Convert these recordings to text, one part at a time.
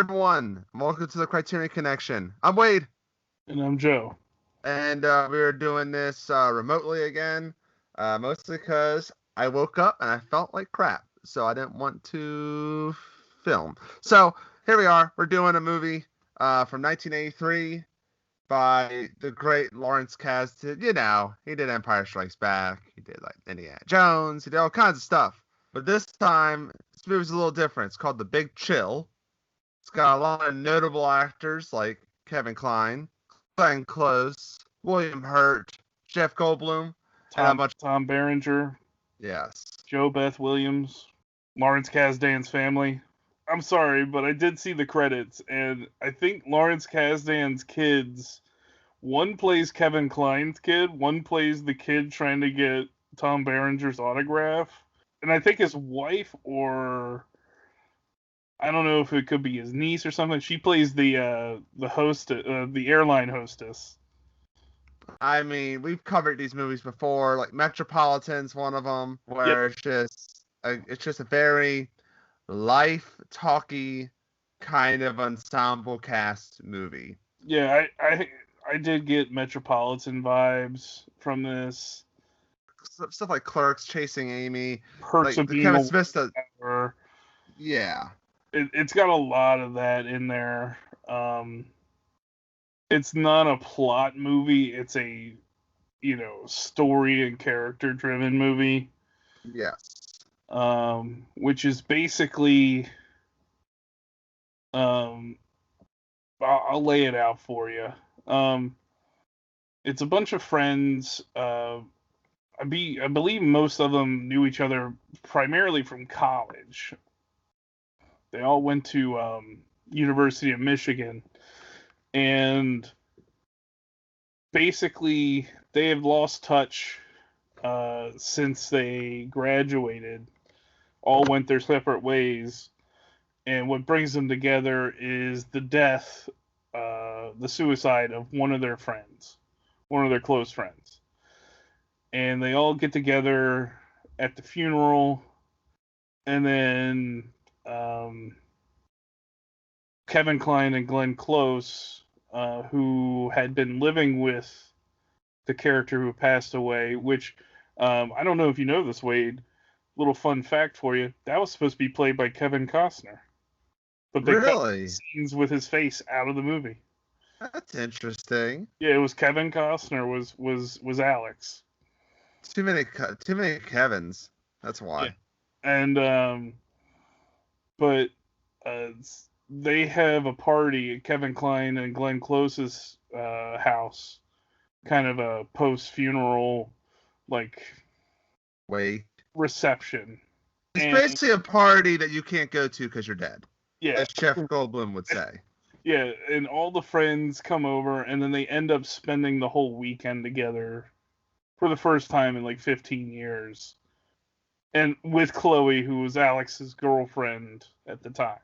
everyone. Welcome to the Criterion Connection. I'm Wade, And I'm Joe. and we're doing this remotely again, mostly because I woke up and I felt like crap, so I didn't want to film. So here we are. We're doing a movie from 1983 by the great Lawrence Kasdan. You know, he did Empire Strikes Back. He did like Indiana Jones. He did all kinds of stuff. But this time, this movie's a little different. It's called The Big Chill. It's got a lot of notable actors like Kevin Kline, Glenn Close, William Hurt, Jeff Goldblum, and a bunch. Tom Berenger, Yes. Joe Beth Williams, Lawrence Kasdan's family. I'm sorry, but I did see the credits, and I think Lawrence Kasdan's kids, one plays Kevin Kline's kid, one plays the kid trying to get Tom Berenger's autograph, and I think his wife, or I don't know if it could be his niece or something. She plays the host, the airline hostess. I mean, we've covered these movies before. Like Metropolitan's one of them, where it's just a very life-talky kind of ensemble cast movie. Yeah, I did get Metropolitan vibes from this. Stuff like Clerks, Chasing Amy, Perks like of the being Kevin a Smith stuff. Whatever. Yeah. It's got a lot of that in there. It's not a plot movie. It's a, story and character driven movie. Yes. Which is basically, I'll lay it out for you. It's a bunch of friends. I believe most of them knew each other primarily from college. They all went to University of Michigan, and basically they have lost touch since they graduated. All went their separate ways, and what brings them together is the death, the suicide of one of their friends, one of their close friends. And they all get together at the funeral, and then Kevin Kline and Glenn Close, who had been living with the character who passed away, which I don't know if you know this, Wade. Little fun fact for you: that was supposed to be played by Kevin Costner, but they cut scenes with his face out of the movie. That's interesting. Yeah, it was Kevin Costner was Alex. Too many Kevins. That's why. Yeah. And but they have a party at Kevin Kline and Glenn Close's house, kind of a post-funeral reception. It's basically a party that you can't go to because you're dead. Yeah, as Jeff Goldblum would say. Yeah, and all the friends come over, and then they end up spending the whole weekend together for the first time in 15 years. And with Chloe, who was Alex's girlfriend at the time.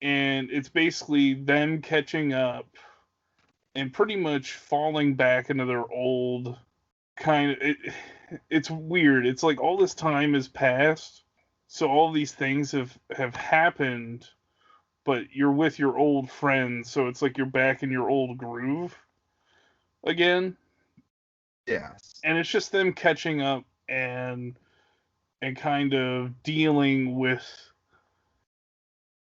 And it's basically them catching up and pretty much falling back into their old kind of... It's weird. It's like all this time has passed, so all these things have happened, but you're with your old friends, so it's like you're back in your old groove again. Yes. And it's just them catching up and kind of dealing with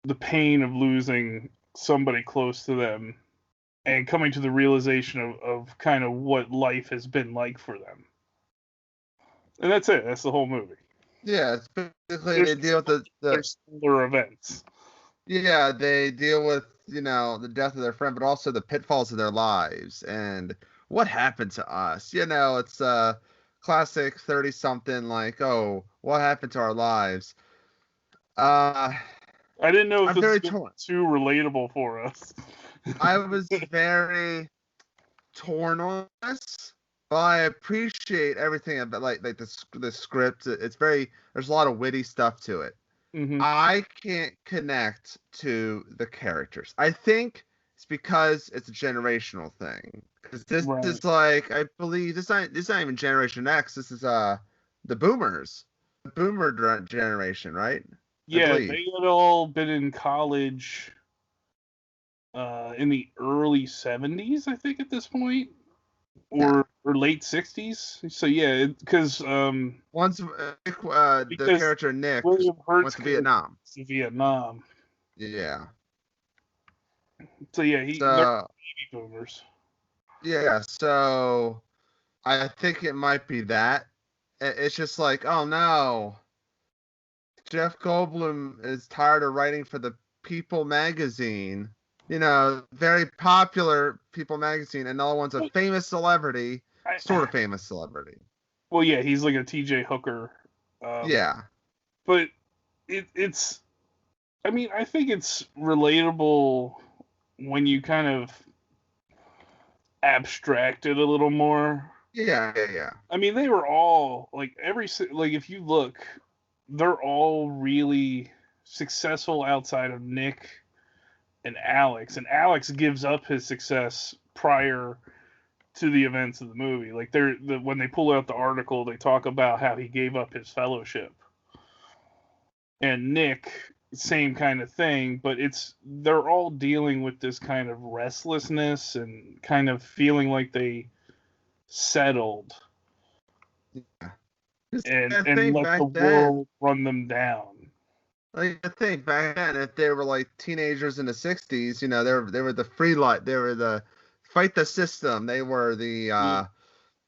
the pain of losing somebody close to them and coming to the realization of kind of what life has been like for them. And that's it. That's the whole movie. Yeah, it's basically they deal with the similar events. Yeah, they deal with, the death of their friend, but also the pitfalls of their lives and what happened to us. It's a classic 30-something oh, what happened to our lives? I didn't know if this was too relatable for us. I was very torn on this, but I appreciate everything about the script. It's there's a lot of witty stuff to it. Mm-hmm. I can't connect to the characters. I think it's because it's a generational thing. Because this is I believe this is not even Generation X. This is the Boomers, the Boomer generation, right? Yeah, they had all been in college in the early 70s, I think, at this point, Yeah. or late 60s. So yeah, because Once the because character Nick William went Hurt's to character Vietnam. is to Vietnam. Yeah. So yeah, they're So baby boomers. yeah. So I think it might be that. It's just like, oh no, Jeff Goldblum is tired of writing for the People magazine. Very popular People magazine, and another one's a Well, famous celebrity, sort of famous celebrity. well, yeah, he's like a T.J. Hooker, Yeah. but it's. I mean, I think it's relatable when you kind of abstract it a little more. Yeah, yeah, yeah. I mean, they were all like like if you look, they're all really successful outside of Nick and Alex, and Alex gives up his success prior to the events of the movie. Like when they pull out the article, they talk about how he gave up his fellowship, and Nick, same kind of thing, but they're all dealing with this kind of restlessness and kind of feeling like they settled Yeah. I and think let the back then, world run them down. like I think back then, if they were like teenagers in the '60s, they were the free light, they were the fight the system, they were the Yeah.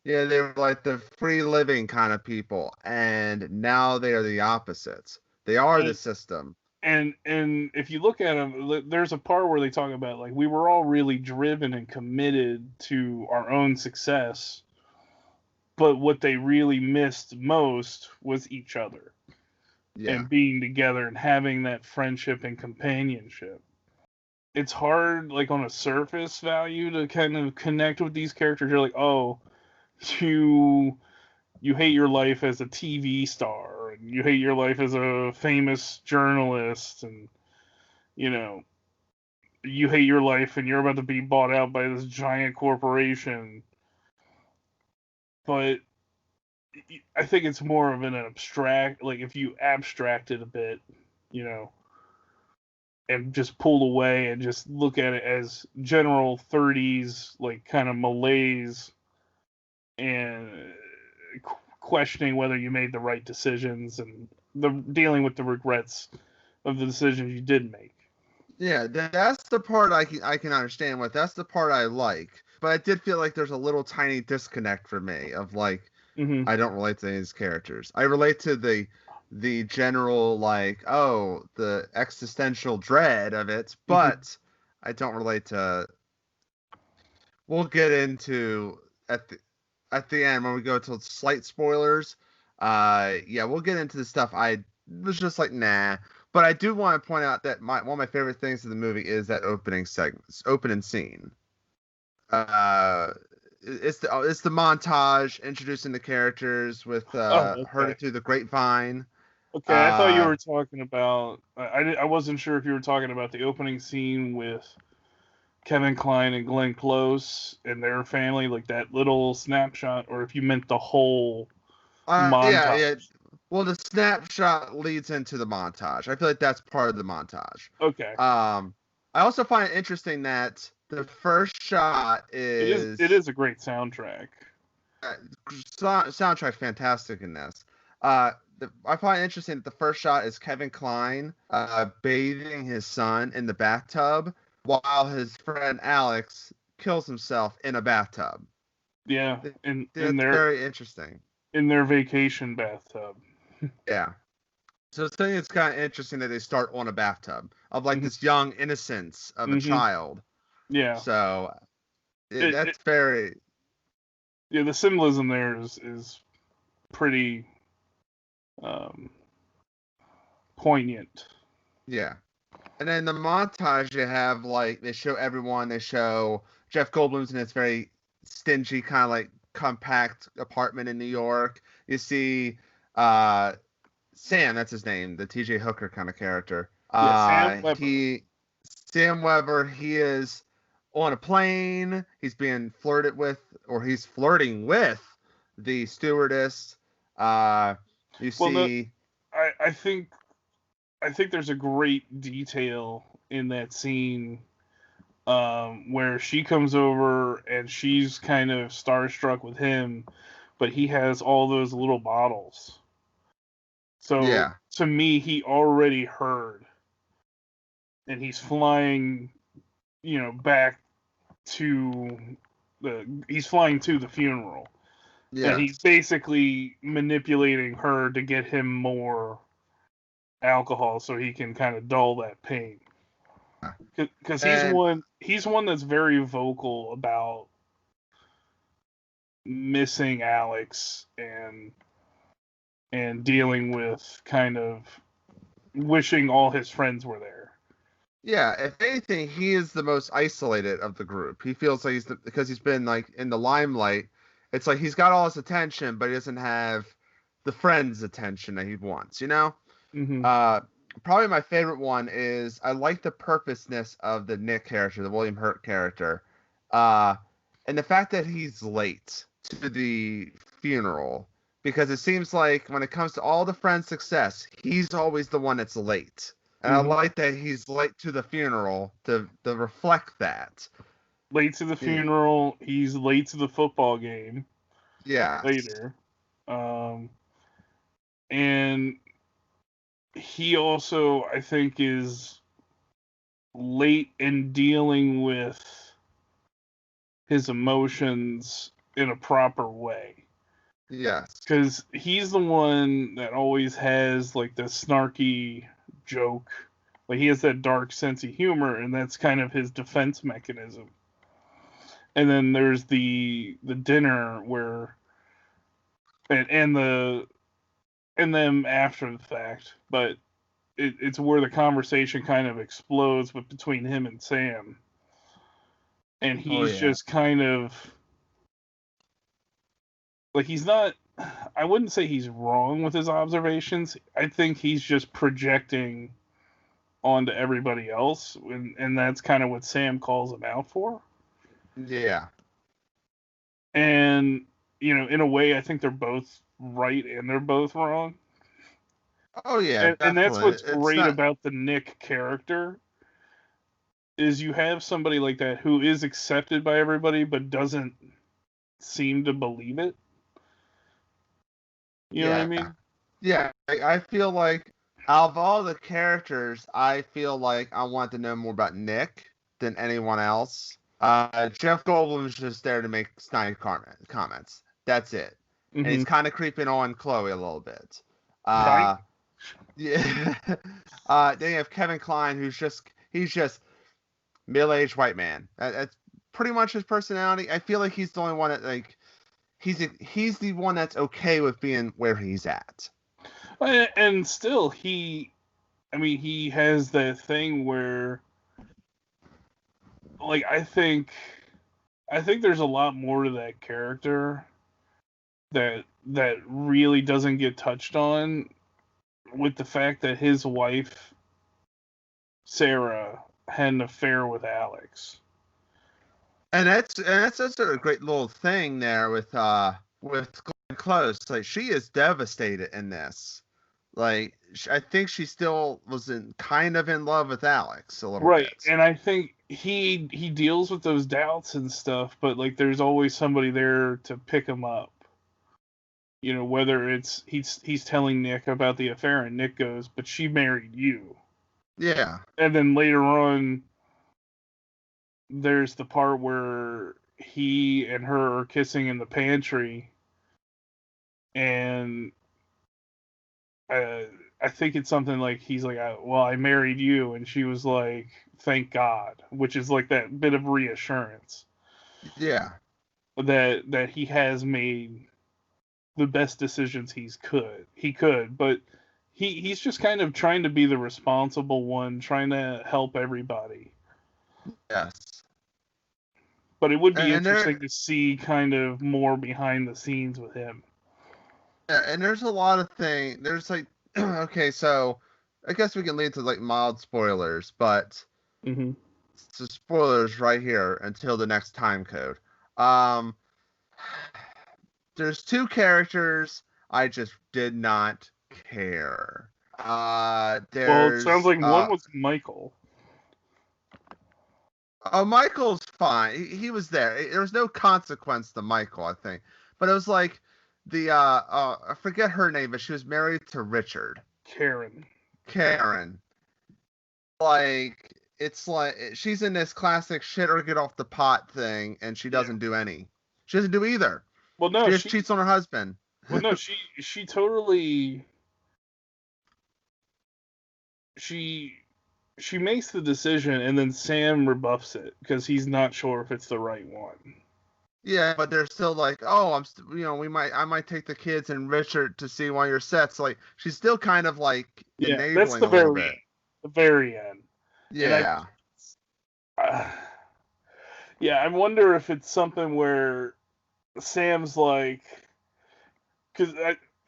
yeah, they were like the free living kind of people, and now they are the opposites. They are the And system. and if you look at them, there's a part where they talk about like we were all really driven and committed to our own success, but what they really missed most was each other Yeah, and being together and having that friendship and companionship. It's hard, like on a surface value, to kind of connect with these characters. You're like, oh, you you hate your life as a TV star, and you hate your life as a famous journalist, and you know you hate your life, and you're about to be bought out by this giant corporation. But I think it's more of an abstract, like if you abstract it a bit, you know, and just pull away and just look at it as general 30s, like kind of malaise and questioning whether you made the right decisions and dealing with the regrets of the decisions you did make. yeah. That's the part I can understand with. That's the part I like. But I did feel like there's a little tiny disconnect for me of like Mm-hmm. I don't relate to any of these characters. I relate to the general like the existential dread of it, Mm-hmm. but I don't relate to. We'll get into at the end when we go to slight spoilers. Yeah, we'll get into the stuff I was just like nah. But I do want to point out that one of my favorite things in the movie is that opening scene. Uh, it's the montage introducing the characters with Oh, heard okay. it through the grapevine. Okay, I thought you Uh, were talking about. I wasn't sure if you were talking about the opening scene with Kevin Kline and Glenn Close and their family, like that little snapshot, or if you meant the whole yeah, montage. yeah. Well, the snapshot leads into the montage. I feel like that's part of the montage. Okay, Um, I also find it interesting that the first shot it is is a great soundtrack. uh, soundtrack fantastic in this. I find it interesting that the first shot is Kevin Kline bathing his son in the bathtub while his friend Alex kills himself in a bathtub. Yeah, Th- in That's their very interesting. vacation bathtub. Yeah. So I think it's kind of interesting that they start on a bathtub of like Hmm. this young innocence of a Hmm. child. Yeah, So it that's very yeah, the symbolism there is pretty um, poignant. yeah. And then the montage you have like they show everyone. They show Jeff Goldblum's in this very stingy kind of like compact apartment in New York. You see uh Sam, that's his name, the T.J. Hooker kind of character. Yeah, Sam Weber. Sam Weber, he is on a plane. He's being flirted with, or he's flirting with the stewardess. Uh, you Well, see, I think there's a great detail in that scene where she comes over and she's kind of starstruck with him, but he has all those little bottles. So Yeah. to me, he already heard, and he's flying, back to he's flying to the funeral, and Yeah. he's basically manipulating her to get him more alcohol so he can kind of dull that pain. Because And he's one that's very vocal about missing Alex and dealing with kind of wishing all his friends were there. yeah, if anything, he is the most isolated of the group. He feels like because he's been like in the limelight. It's like he's got all his attention, but he doesn't have the friends' attention that he wants. Mm-hmm. Uh, Probably my favorite one is I like the purposeness of the Nick character, the William Hurt character, uh, and the fact that he's late to the funeral because it seems like when it comes to all the friends' success, he's always the one that's late. And I Mm-hmm. like that he's late to the funeral to reflect that. Late to the Yeah. funeral. He's late to the football game Yes. later. And he also, I think, is late in dealing with his emotions in a proper way. Yes. Because he's the one that always has like the snarky joke. Like he has that dark sense of humor, and that's kind of his defense mechanism. And then there's the dinner where and the and them after the fact, but it's where the conversation kind of explodes, but between him and Sam, and Oh he's yeah. just kind of like he's not. I wouldn't say he's wrong with his observations. I think he's just projecting onto everybody else, and that's kind of what Sam calls him out for. Yeah. And in a way, I think they're both right and they're both wrong. Oh yeah, And that's definitely. what's It's great not. about the Nick character is you have somebody like that who is accepted by everybody but doesn't seem to believe it. You know what I Yeah. mean? Yeah. I feel like out of all the characters, I feel like I want to know more about Nick than anyone else. Jeff Goldblum's just there to make snide comments. That's it. And Mm-hmm. he's kind of creeping on Chloe a little bit. Right? Yeah. Then you have Kevin Kline, he's just middle-aged white man. That's pretty much his personality. I feel like he's the only one that like he's the one that's okay with being where he's at. And still, I mean, he has that thing where, like, I think there's a lot more to that character that really doesn't get touched on with the fact that his wife Sarah had an affair with Alex. And that's a great little thing there with Glenn Close. Like she is devastated in this. Like I think she still was kind of in love with Alex a little Right, bit. and I think he deals with those doubts and stuff, but like there's always somebody there to pick him up. Whether it's he's telling Nick about the affair and Nick goes, "But she married you." Yeah. And then later on there's the part where he and her are kissing in the pantry, and uh, I think it's something like he's like, "Well, I married you," and she was like, "Thank God," which is like that bit of reassurance Yeah. that he has made the best decisions he could, but he's just kind of trying to be the responsible one, trying to help everybody. Yes. But it would be And interesting there to see kind of more behind the scenes with him. and there's a lot of things. There's like okay, so I guess we can lead to like mild spoilers, but Mm-hmm. so spoilers right here until the next time code. Um, there's two characters I just did not care. Well, it sounds There's like one was Michael. Oh, Michael's fine. He was there. There was no consequence to Michael, I think. But it was like I forget her name, but she was married to Richard. Karen. Karen. Like it's like she's in this classic shit or get off the pot thing, and she Yeah. doesn't do any. She doesn't do either. Well, She no, just cheats on her husband. she totally she she makes the decision, and then Sam rebuffs it because he's not sure if it's the right one. Yeah, but they're still like, oh, I might take the kids and Richard to see one of your sets. Like, she's still kind of like Yeah, that's enabling a little bit. the very end. And Yeah. yeah, I wonder if it's something where Sam's like, because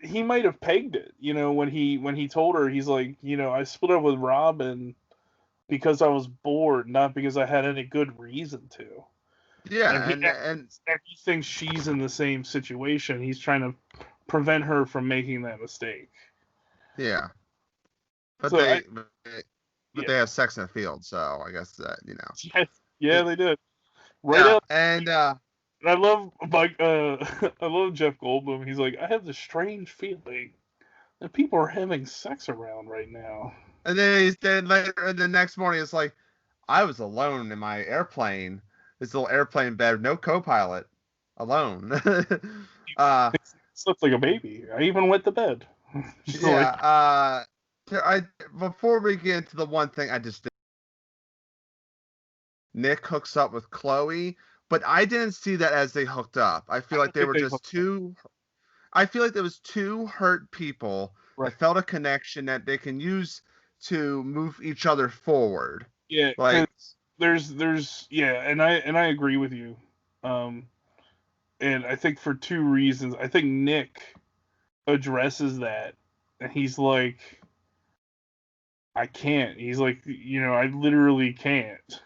he might have pegged it, when he told her, he's like, I split up with Robin because I was bored, not because I had any good reason to. Yeah, And he thinks she's in the same situation. He's trying to prevent her from making that mistake. yeah. But So they have sex in the field, so I guess that Yeah, they did. Right yeah, up. and I love Mike. I love Jeff Goldblum. He's like, I have this strange feeling that people are having sex around right now. and then later the next morning it's like I was alone in my airplane, this little airplane bed, no co-pilot, alone. Slept like a baby. I even wet the bed. Yeah. Before we get into the one thing I just did, Nick hooks up with Chloe, but I didn't see that as they hooked up. I feel like they were just two. I feel like there was two hurt people that felt a connection that they can use to move each other forward. Yeah, like there's and I agree with you. And I think for two reasons. I think Nick addresses that, and he's like, I can't. He's like, I literally can't.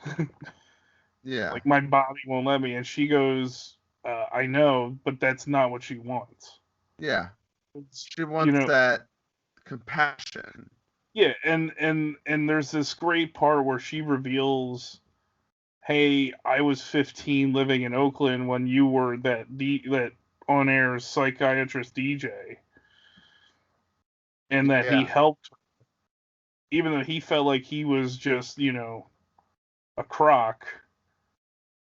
yeah, Like, my body won't let me. And she goes, I know, but that's not what she wants. yeah. She wants that compassion. Yeah, and there's this great part where she reveals, hey, I was 15 living in Oakland when you were that on-air psychiatrist DJ, and that he helped her, even though he felt like he was just, a crock.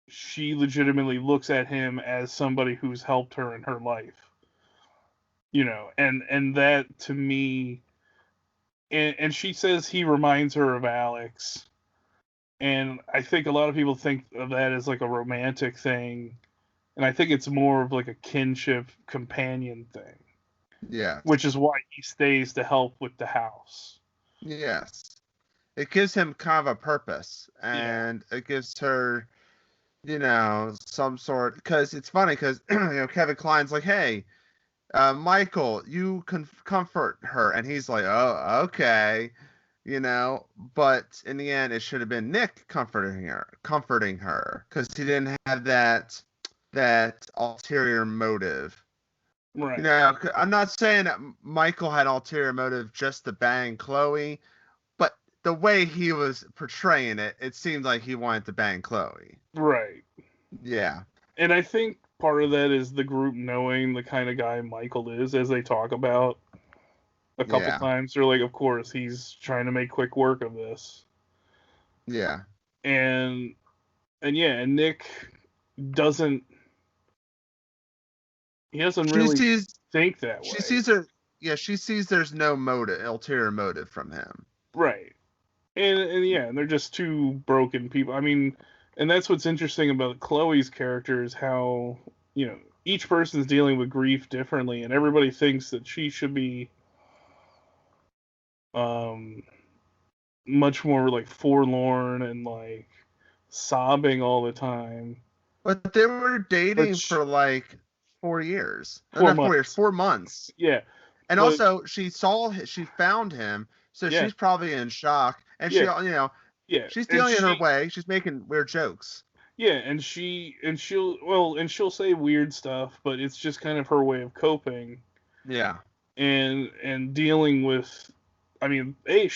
She legitimately looks at him as somebody who's helped her in her life, and that to me, and she says he reminds her of Alex. And I think a lot of people think of that as like a romantic thing. And I think it's more of like a kinship companion thing. Yeah. Which is why he stays to help with the house. Yes. It gives him kind of a purpose. And it gives her, some sort. Because it's funny because, Kevin Kline's like, hey, Michael, you can comfort her. And he's like, oh, okay. But in the end, it should have been Nick comforting her, because he didn't have that ulterior motive. Right. I'm not saying that Michael had ulterior motive just to bang Chloe, but the way he was portraying it, it seemed like he wanted to bang Chloe. Right. Yeah. And I think part of that is the group knowing the kind of guy Michael is, as they talk about a couple times. They're like, of course, he's trying to make quick work of this. Yeah. And Nick doesn't. He doesn't really think that way. She sees her. Yeah, she sees there's no ulterior motive from him. Right. And they're just two broken people. I mean, and that's what's interesting about Chloe's character is how, each person's dealing with grief differently, and everybody thinks that she should be much more like forlorn and like sobbing all the time. But they were dating for like 4 years. 4 months. 4 months. Yeah. And also she found him, so she's probably in shock. And she's dealing in her way. She's making weird jokes. Yeah, and she'll say weird stuff, but it's just kind of her way of coping. Yeah. And dealing with, I mean, it's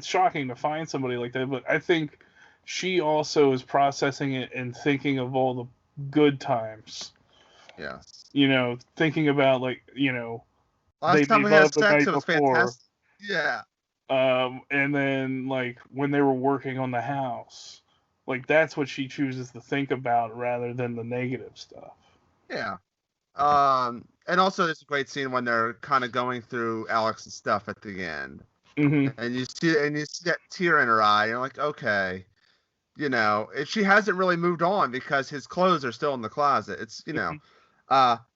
shocking to find somebody like that, but I think she also is processing it and thinking of all the good times. Yes. Thinking about, like, they Last time made we had love the sex, night it was before. fantastic. Yeah. And then, like, when they were working on the house, like, that's what she chooses to think about rather than the negative stuff. Yeah. And also it's a great scene when they're kind of going through Alex's stuff at the end. Mm-hmm. And you see that tear in her eye. You're like, okay, she hasn't really moved on because his clothes are still in the closet. It's, well,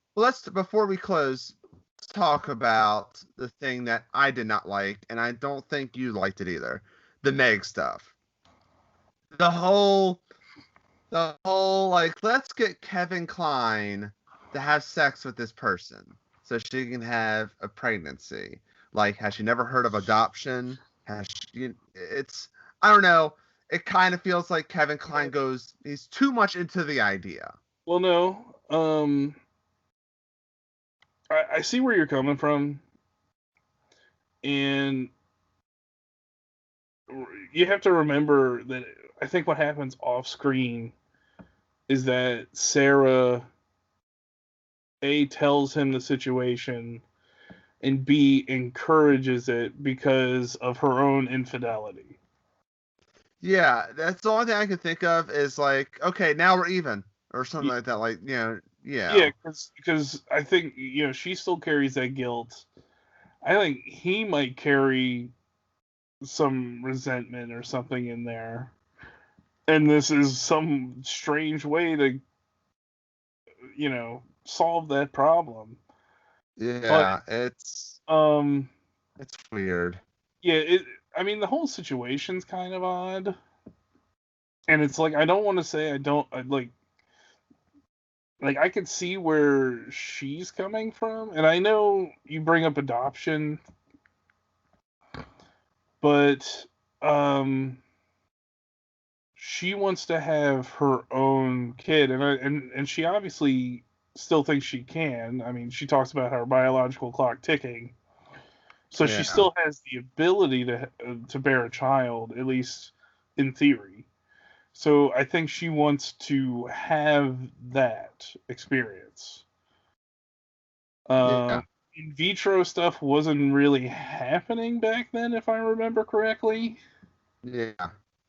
before we close, let's talk about the thing that I did not like, and I don't think you liked it either. The Meg stuff. The whole, like, let's get Kevin Kline to have sex with this person so she can have a pregnancy. Like, has she never heard of adoption? I don't know. It kind of feels like Kevin Kline he's too much into the idea. Well, no. I see where you're coming from, and you have to remember that I think what happens off screen is that Sarah A tells him the situation, and B encourages it because of her own infidelity. Yeah, that's the only thing I can think of is like, okay, now we're even, or something like that. Like, yeah. Yeah, because I think she still carries that guilt. I think he might carry some resentment or something in there, and this is some strange way to solve that problem. But Yeah, it's um, weird. yeah, I mean, the whole situation's kind of odd, and it's like I don't want to say like I could see where she's coming from, and I know you bring up adoption, but she wants to have her own kid, and she obviously still thinks she can. I mean, she talks about her biological clock ticking, so she Yeah. still has the ability to bear a child, at least in theory. So I think she wants to have that experience. Yeah. In vitro stuff wasn't really happening back then, if I remember correctly. Yeah.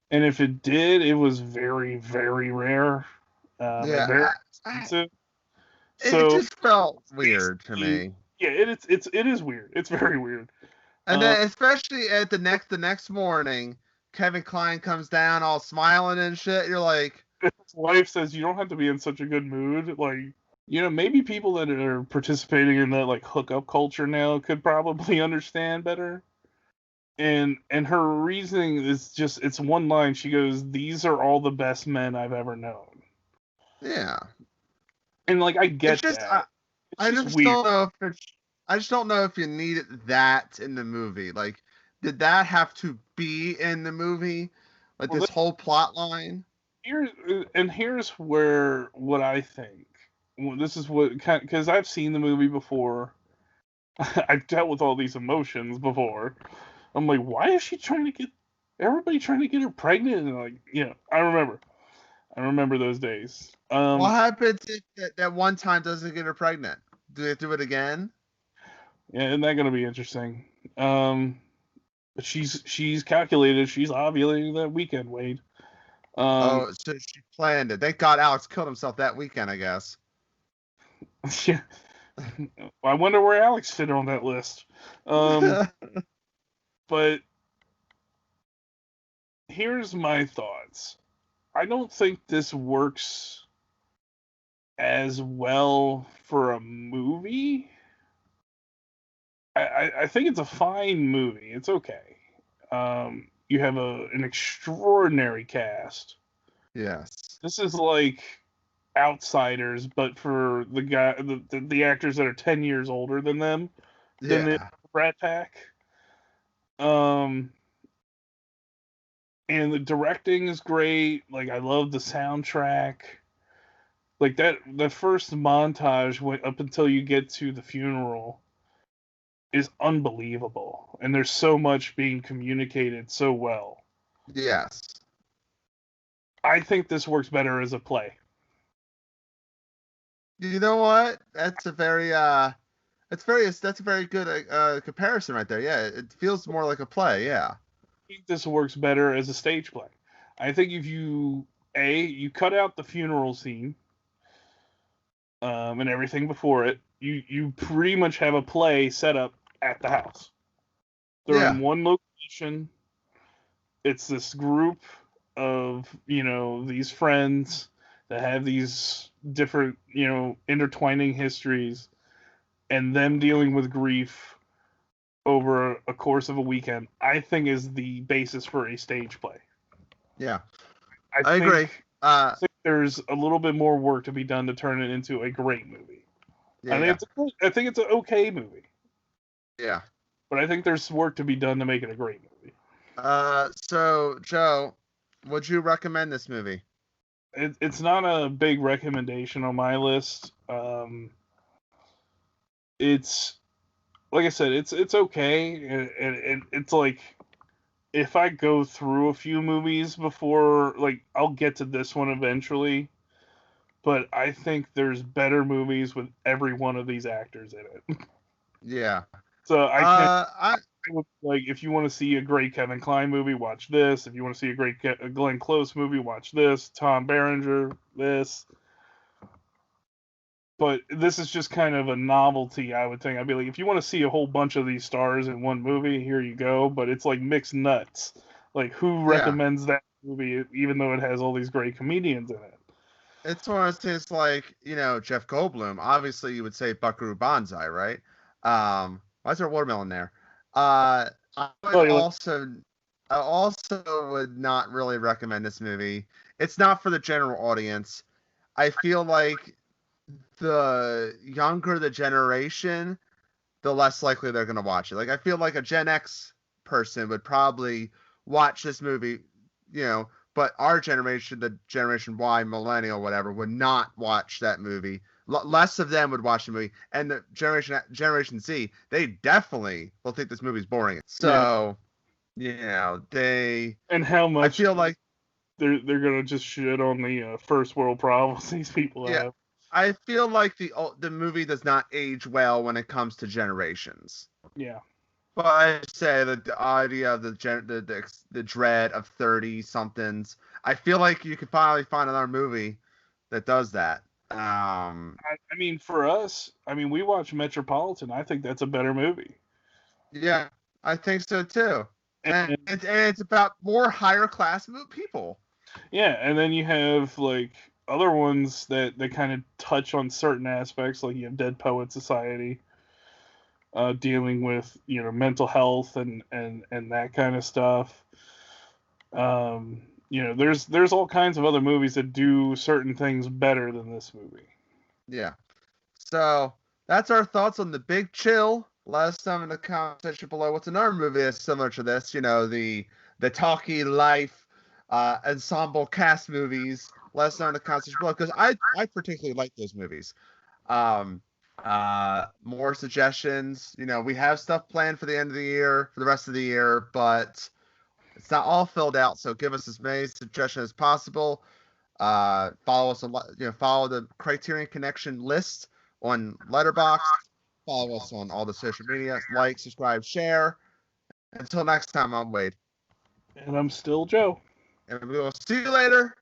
And if it did, it was very, very rare, and very Yeah. expensive. It So just felt weird to basically, me. yeah, it is weird. It's very weird. And then especially at the next morning, Kevin Kline comes down all smiling and shit. You're like, His wife says you don't have to be in such a good mood. Like, maybe people that are participating in that like hookup culture now could probably understand better. And her reasoning is just it's one line. She goes, "These are all the best men I've ever known." yeah. And like I It's get just that. It's I just just weird. don't know if I just don't know if you needed that in the movie. Like, did that have to be in the movie? Like Well, this whole plot line? here's where what I think. Well, this is what because I've seen the movie before. I've dealt with all these emotions before. I'm like, why is she trying to get everybody trying to get her pregnant? And like, I remember those days. What happens if that one time doesn't get her pregnant? Do they do it again? Yeah, isn't that gonna be interesting? But she's calculated. She's ovulating that weekend, Wade. Um, Oh, so she planned it. Thank God Alex killed himself that weekend, I guess. yeah. I wonder where Alex fit on that list. But here's my thoughts. I don't think this works as well for a movie. I think it's a fine movie. It's okay. You have an extraordinary cast. Yes. This is like Outsiders, but for the actors that are 10 years older than them, than the Yeah. Brat Pack. Um, and the directing is great. Like I love the soundtrack. Like the first montage went up until you get to the funeral is unbelievable, and there's so much being communicated so well. Yes. I think this works better as a play. You know what? That's a very that's a very good comparison right there. Yeah, it feels more like a play. Yeah. I think this works better as a stage play. I think if you cut out the funeral scene and everything before it, you pretty much have a play set up at the house. They're Yeah. in one location. It's this group of these friends that have these different intertwining histories, and them dealing with grief over a course of a weekend, I think is the basis for a stage play. Yeah. I I agree. think there's a little bit more work to be done to turn it into a great movie. Yeah. I think it's an okay movie, Yeah. but I think there's work to be done to make it a great movie. So Joe, would you recommend this movie? It's not a big recommendation on my list. It's like I said, it's okay, and it's like if I go through a few movies before, like I'll get to this one eventually, but I think there's better movies with every one of these actors in it. Yeah. So I like if you want to see a great Kevin Kline movie, watch this. If you want to see a great Glenn Close movie, watch this. Tom Berenger, this. But this is just kind of a novelty, I would think. I'd be like, if you want to see a whole bunch of these stars in one movie, here you go. But it's like mixed nuts. Like, who yeah. recommends that movie, even though it has all these great comedians in it? It's one of those things like, Jeff Goldblum. Obviously, you would say Buckaroo Banzai, right? Why is there a watermelon there? I would Oh, I also would not really recommend this movie. It's not for the general audience. I feel like the younger the generation, the less likely they're going to watch it. Like, I feel like a Gen X person would probably watch this movie, but our generation, the Generation Y, millennial, whatever, would not watch that movie. Less of them would watch the movie, and the Generation Z, they definitely will think this movie's boring. So, and how I much feel like, they're gonna just shit on the first world problems these people yeah, have. I feel like the movie does not age well when it comes to generations. Yeah. But I say that the idea of the dread of 30 somethings, I feel like you could finally find another movie that does that. I mean, for us, I mean, we watch Metropolitan. I think that's a better movie. Yeah, I think so too. And And it's about more higher class people. yeah, and then you have like other ones that kind of touch on certain aspects, like you have Dead Poet Society, dealing with mental health and that kind of stuff. There's all kinds of other movies that do certain things better than this movie. Yeah. So that's our thoughts on The Big Chill. Let us know in the comment section below what's another movie that's similar to this. The talky life ensemble cast movies. Let us know in the comment section below because I particularly like those movies. Um, More suggestions. We have stuff planned for the end of the year, for the rest of the year, but it's not all filled out. So give us as many suggestions as possible. Follow us on, follow the Criterion Connection list on Letterboxd. Follow us on all the social media. Like, subscribe, share. Until next time, I'm Wade. And I'm still Joe. And we will see you later.